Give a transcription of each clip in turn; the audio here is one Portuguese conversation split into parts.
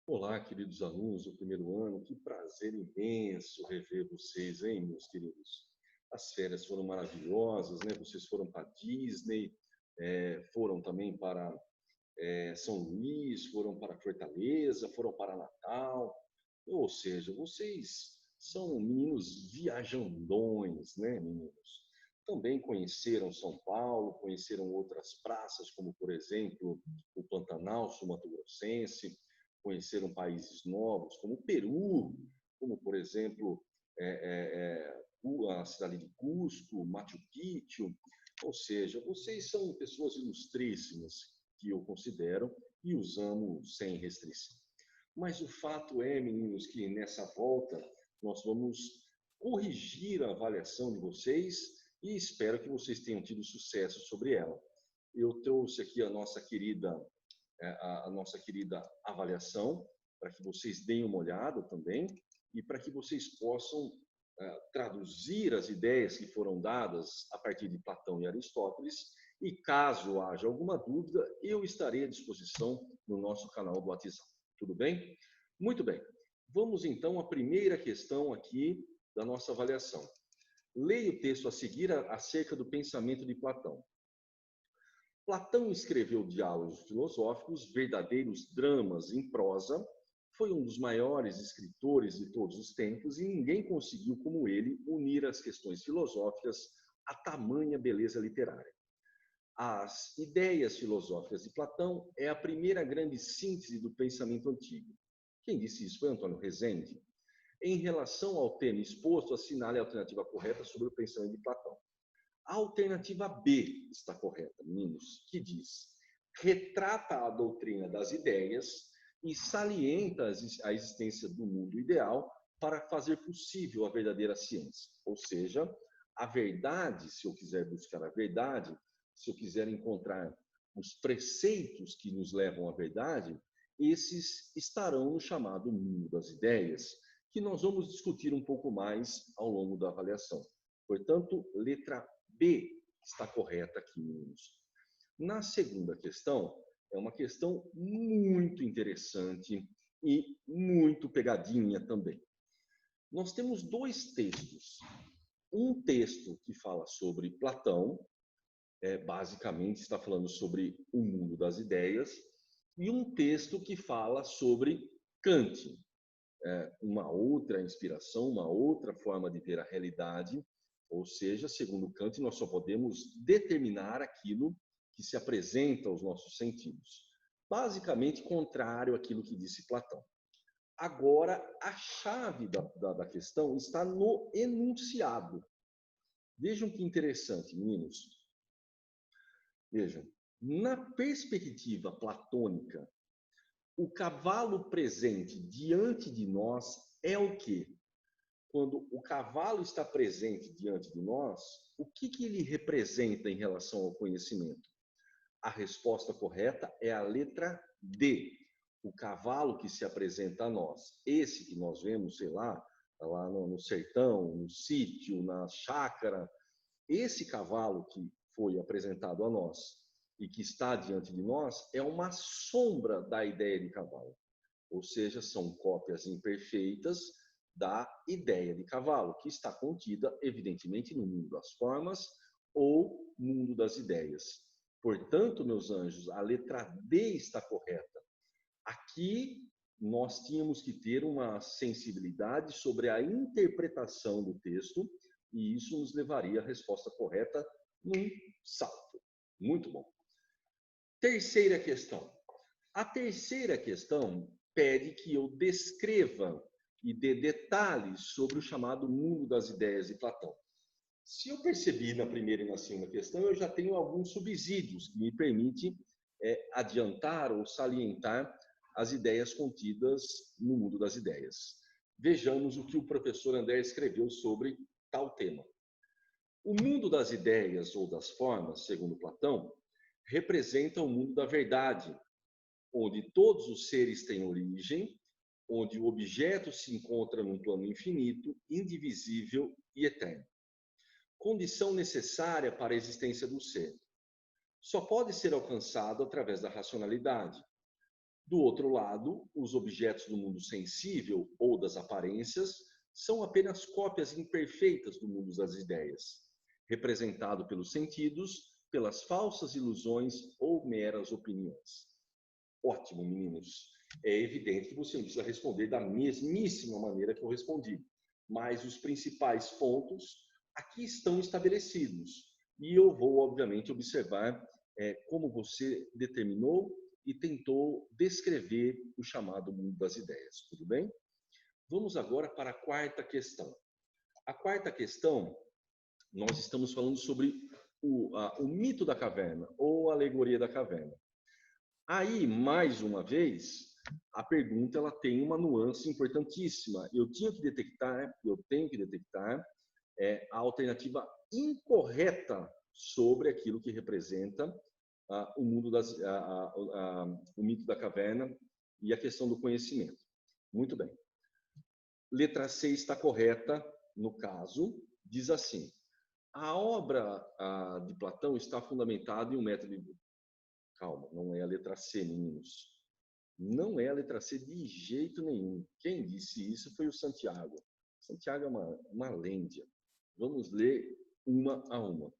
Olá, queridos alunos do primeiro ano, que prazer imenso rever vocês, hein, meus queridos? As férias foram maravilhosas, né? Vocês foram para Disney, foram também para São Luís, foram para Fortaleza, foram para Natal. Ou seja, vocês são meninos viajandões, né, meninos? Também conheceram São Paulo, conheceram outras praças, como, por exemplo, o Pantanal Sul-Mato-Grossense, conheceram países novos, como o Peru, como, por exemplo, a cidade de Cusco, Machu Picchu. Ou seja, vocês são pessoas ilustríssimas, que eu considero, e os amo sem restrição. Mas o fato é, meninos, que nessa volta nós vamos corrigir a avaliação de vocês e espero que vocês tenham tido sucesso sobre ela. Eu trouxe aqui a nossa querida avaliação para que vocês deem uma olhada também e para que vocês possam traduzir as ideias que foram dadas a partir de Platão e Aristóteles. E caso haja alguma dúvida, eu estarei à disposição no nosso canal do WhatsApp. Tudo bem? Muito bem. Vamos então à primeira questão aqui da nossa avaliação. Leia o texto a seguir acerca do pensamento de Platão. Platão escreveu diálogos filosóficos, verdadeiros dramas em prosa, foi um dos maiores escritores de todos os tempos e ninguém conseguiu, como ele, unir as questões filosóficas a tamanha beleza literária. As ideias filosóficas de Platão é a primeira grande síntese do pensamento antigo. Quem disse isso foi Antônio Rezende. Em relação ao tema exposto, assinale a alternativa correta sobre o pensamento de Platão. A alternativa B está correta, meninos, que diz: retrata a doutrina das ideias e salienta a existência do mundo ideal para fazer possível a verdadeira ciência. Ou seja, a verdade, se eu quiser buscar a verdade, se eu quiser encontrar os preceitos que nos levam à verdade, esses estarão no chamado mundo das ideias, que nós vamos discutir um pouco mais ao longo da avaliação. Portanto, letra B está correta aqui, meninos. Na segunda questão, é uma questão muito interessante e muito pegadinha também. Nós temos dois textos. Um texto que fala sobre Platão, basicamente está falando sobre o mundo das ideias, e um texto que fala sobre Kant, uma outra inspiração, uma outra forma de ver a realidade, ou seja, segundo Kant, nós só podemos determinar aquilo que se apresenta aos nossos sentidos. Basicamente, contrário àquilo que disse Platão. Agora, a chave da questão está no enunciado. Vejam que interessante, meninos. Vejam, na perspectiva platônica, o cavalo presente diante de nós é o quê? Quando o cavalo está presente diante de nós, o que ele representa em relação ao conhecimento? A resposta correta é a letra D. O cavalo que se apresenta a nós. Esse que nós vemos, sei lá no sertão, no sítio, na chácara, esse cavalo que foi apresentado a nós e que está diante de nós é uma sombra da ideia de cavalo. Ou seja, são cópias imperfeitas da ideia de cavalo, que está contida, evidentemente, no mundo das formas ou mundo das ideias. Portanto, meus anjos, a letra D está correta. Aqui nós tínhamos que ter uma sensibilidade sobre a interpretação do texto e isso nos levaria à resposta correta num salto. Muito bom. Terceira questão. A terceira questão pede que eu descreva e dê detalhes sobre o chamado mundo das ideias de Platão. Se eu percebi na primeira e na segunda questão, eu já tenho alguns subsídios que me permitem adiantar ou salientar as ideias contidas no mundo das ideias. Vejamos o que o professor André escreveu sobre tal tema. O mundo das ideias ou das formas, segundo Platão, representa o mundo da verdade, onde todos os seres têm origem, onde o objeto se encontra num plano infinito, indivisível e eterno. Condição necessária para a existência do ser. Só pode ser alcançado através da racionalidade. Do outro lado, os objetos do mundo sensível ou das aparências são apenas cópias imperfeitas do mundo das ideias, representado pelos sentidos, pelas falsas ilusões ou meras opiniões. Ótimo, meninos. É evidente que você não precisa responder da mesmíssima maneira que eu respondi, mas os principais pontos aqui estão estabelecidos. E eu vou, obviamente, observar como você determinou e tentou descrever o chamado mundo das ideias. Tudo bem? Vamos agora para a quarta questão. A quarta questão, nós estamos falando sobre o mito da caverna, ou a alegoria da caverna. Aí, mais uma vez, a pergunta ela tem uma nuance importantíssima. Eu tenho que detectar a alternativa incorreta sobre aquilo que representa o mundo o mito da caverna e a questão do conhecimento. Muito bem. Letra C está correta, no caso, diz assim: a obra de Platão está fundamentada em um método... Calma, não é a letra C, meninos. Não é a letra C de jeito nenhum. Quem disse isso foi o Santiago. Santiago é uma lêndia. Vamos ler uma a uma.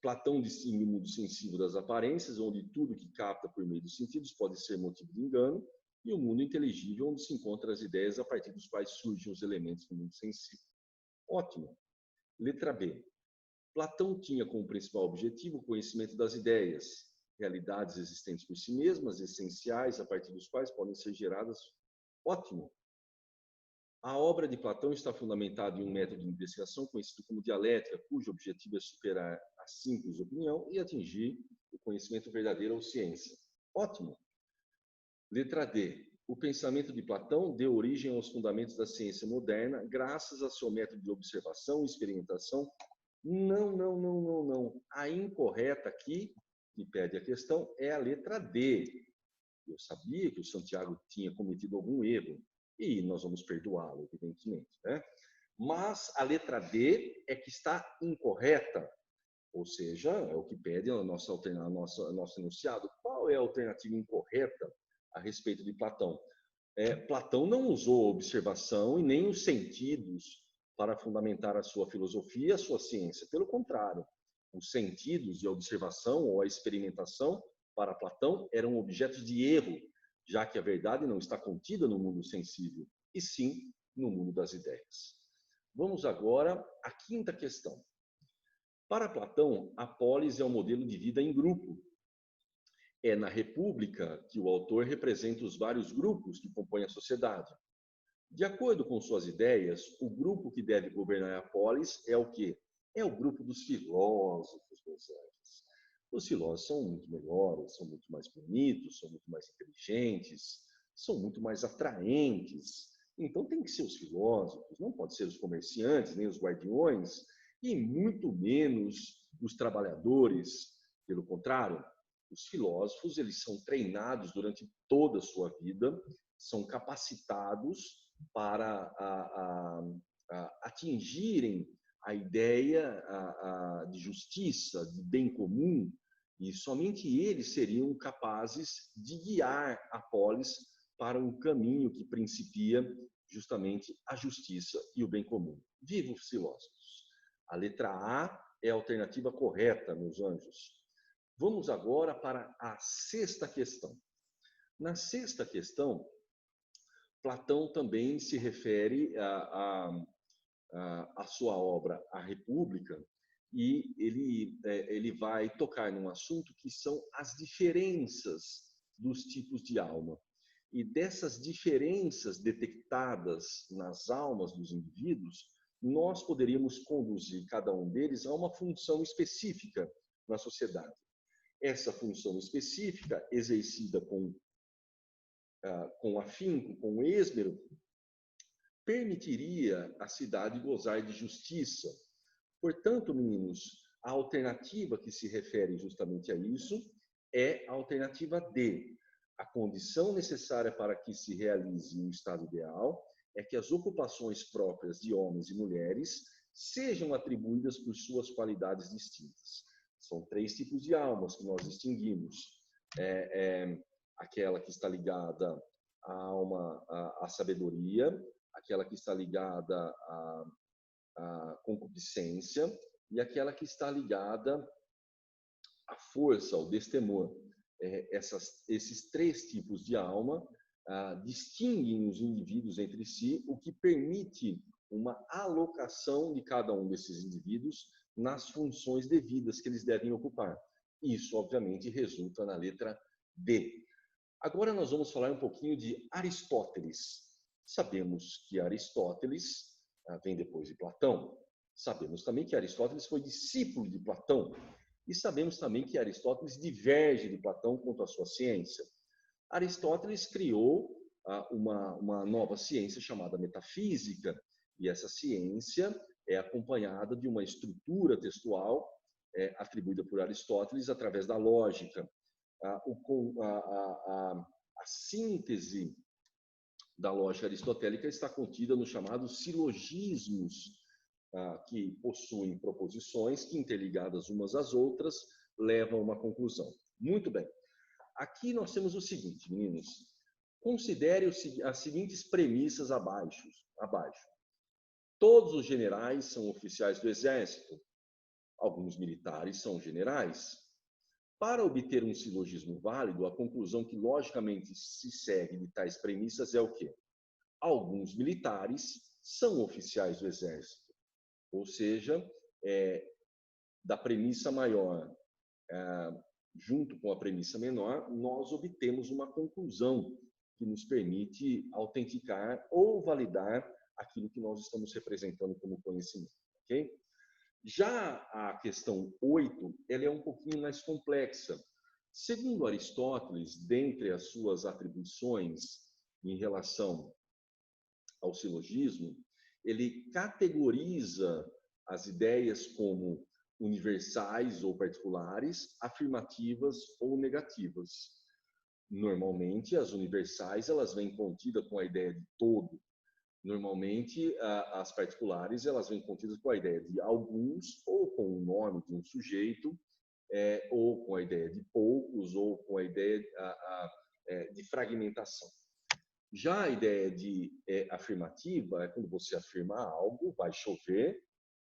Platão distingue o mundo sensível das aparências, onde tudo que capta por meio dos sentidos pode ser motivo de engano, e o mundo inteligível, onde se encontram as ideias a partir dos quais surgem os elementos do mundo sensível. Ótimo. Letra B. Platão tinha como principal objetivo o conhecimento das ideias, realidades existentes por si mesmas, essenciais, a partir dos quais podem ser geradas. Ótimo. A obra de Platão está fundamentada em um método de investigação conhecido como dialética, cujo objetivo é superar a simples opinião e atingir o conhecimento verdadeiro ou ciência. Ótimo. Letra D. O pensamento de Platão deu origem aos fundamentos da ciência moderna, graças ao seu método de observação e experimentação. Não. A incorreta aqui, que pede a questão, é a letra D. Eu sabia que o Santiago tinha cometido algum erro, e nós vamos perdoá-lo, evidentemente, né? Mas a letra D é que está incorreta, ou seja, é o que pede a nosso enunciado. Qual é a alternativa incorreta a respeito de Platão? Platão não usou a observação e nem os sentidos para fundamentar a sua filosofia e a sua ciência. Pelo contrário, os sentidos e a observação ou a experimentação, para Platão, eram objetos de erro, já que a verdade não está contida no mundo sensível, e sim no mundo das ideias. Vamos agora à quinta questão. Para Platão, a polis é um modelo de vida em grupo. É na República que o autor representa os vários grupos que compõem a sociedade. De acordo com suas ideias, o grupo que deve governar a polis é o quê? É o grupo dos filósofos, meus anjos. Os filósofos são muito melhores, são muito mais bonitos, são muito mais inteligentes, são muito mais atraentes. Então tem que ser os filósofos, não pode ser os comerciantes, nem os guardiões, e muito menos os trabalhadores. Pelo contrário, os filósofos, eles são treinados durante toda a sua vida, são capacitados para atingirem a ideia de justiça, de bem comum, e somente eles seriam capazes de guiar a polis para um caminho que principia justamente a justiça e o bem comum. Viva os filósofos! A letra A é a alternativa correta, meus anjos. Vamos agora para a sexta questão. Na sexta questão, Platão também se refere à sua obra A República, e ele vai tocar num assunto que são as diferenças dos tipos de alma. E dessas diferenças detectadas nas almas dos indivíduos, nós poderíamos conduzir cada um deles a uma função específica na sociedade. Essa função específica, exercida com afinco, com esmero, permitiria à cidade gozar de justiça. Portanto, meninos, a alternativa que se refere justamente a isso é a alternativa D. A condição necessária para que se realize um estado ideal é que as ocupações próprias de homens e mulheres sejam atribuídas por suas qualidades distintas. São 3 tipos de almas que nós distinguimos. aquela que está ligada à alma, à sabedoria, aquela que está ligada à concupiscência e aquela que está ligada à força, ao destemor. Esses três tipos de alma distinguem os indivíduos entre si, o que permite uma alocação de cada um desses indivíduos nas funções devidas que eles devem ocupar. Isso, obviamente, resulta na letra D. Agora nós vamos falar um pouquinho de Aristóteles. Sabemos que Aristóteles vem depois de Platão. Sabemos também que Aristóteles foi discípulo de Platão. E sabemos também que Aristóteles diverge de Platão quanto à sua ciência. Aristóteles criou uma nova ciência chamada metafísica, e essa ciência é acompanhada de uma estrutura textual atribuída por Aristóteles através da lógica. A síntese da lógica aristotélica está contida nos chamados silogismos, que possuem proposições que, interligadas umas às outras, levam a uma conclusão. Muito bem. Aqui nós temos o seguinte, meninos. Considere as seguintes premissas abaixo. Todos os generais são oficiais do exército. Alguns militares são generais. Para obter um silogismo válido, a conclusão que logicamente se segue de tais premissas é o quê? Alguns militares são oficiais do exército. Ou seja, da premissa maior junto com a premissa menor, nós obtemos uma conclusão que nos permite autenticar ou validar aquilo que nós estamos representando como conhecimento, ok? Já a questão 8, ela é um pouquinho mais complexa. Segundo Aristóteles, dentre as suas atribuições em relação ao silogismo, ele categoriza as ideias como universais ou particulares, afirmativas ou negativas. Normalmente, as universais elas vêm contidas com a ideia de todo. Normalmente, as particulares elas vêm contidas com a ideia de alguns, ou com o nome de um sujeito, ou com a ideia de poucos, ou com a ideia de fragmentação. Já a ideia de afirmativa é quando você afirma algo, vai chover.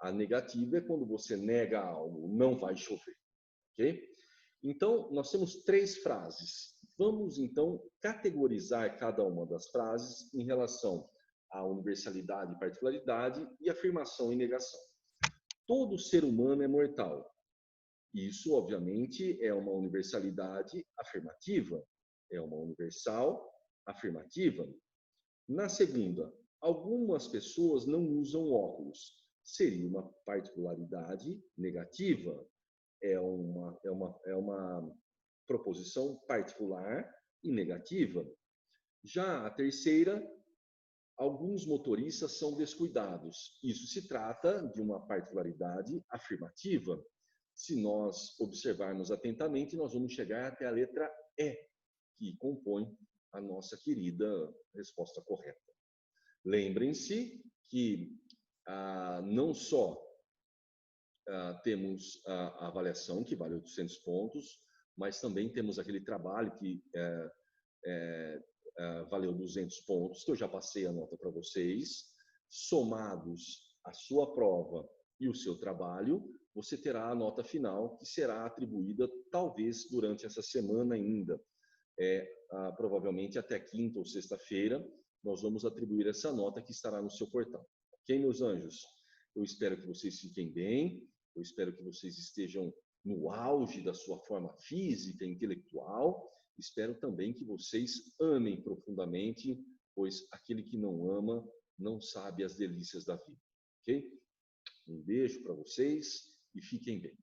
A negativa é quando você nega algo, não vai chover. Ok? Então, nós temos 3 frases. Vamos, então, categorizar cada uma das frases em relação à universalidade e particularidade e afirmação e negação. Todo ser humano é mortal. Isso, obviamente, é uma universalidade afirmativa. É uma universal afirmativa. Na segunda, algumas pessoas não usam óculos. Seria uma particularidade negativa. É uma proposição particular e negativa. Já a terceira, alguns motoristas são descuidados. Isso se trata de uma particularidade afirmativa. Se nós observarmos atentamente, nós vamos chegar até a letra E, que compõe a nossa querida resposta correta. Lembrem-se que não só temos a avaliação, que vale 800 pontos, mas também temos aquele trabalho que valeu 200 pontos, que eu já passei a nota para vocês. Somados a sua prova e o seu trabalho, você terá a nota final, que será atribuída talvez durante essa semana ainda. Provavelmente até quinta ou sexta-feira, nós vamos atribuir essa nota que estará no seu portal. Ok, meus anjos? Eu espero que vocês fiquem bem, eu espero que vocês estejam no auge da sua forma física e intelectual. Espero também que vocês amem profundamente, pois aquele que não ama não sabe as delícias da vida. Ok? Um beijo para vocês e fiquem bem.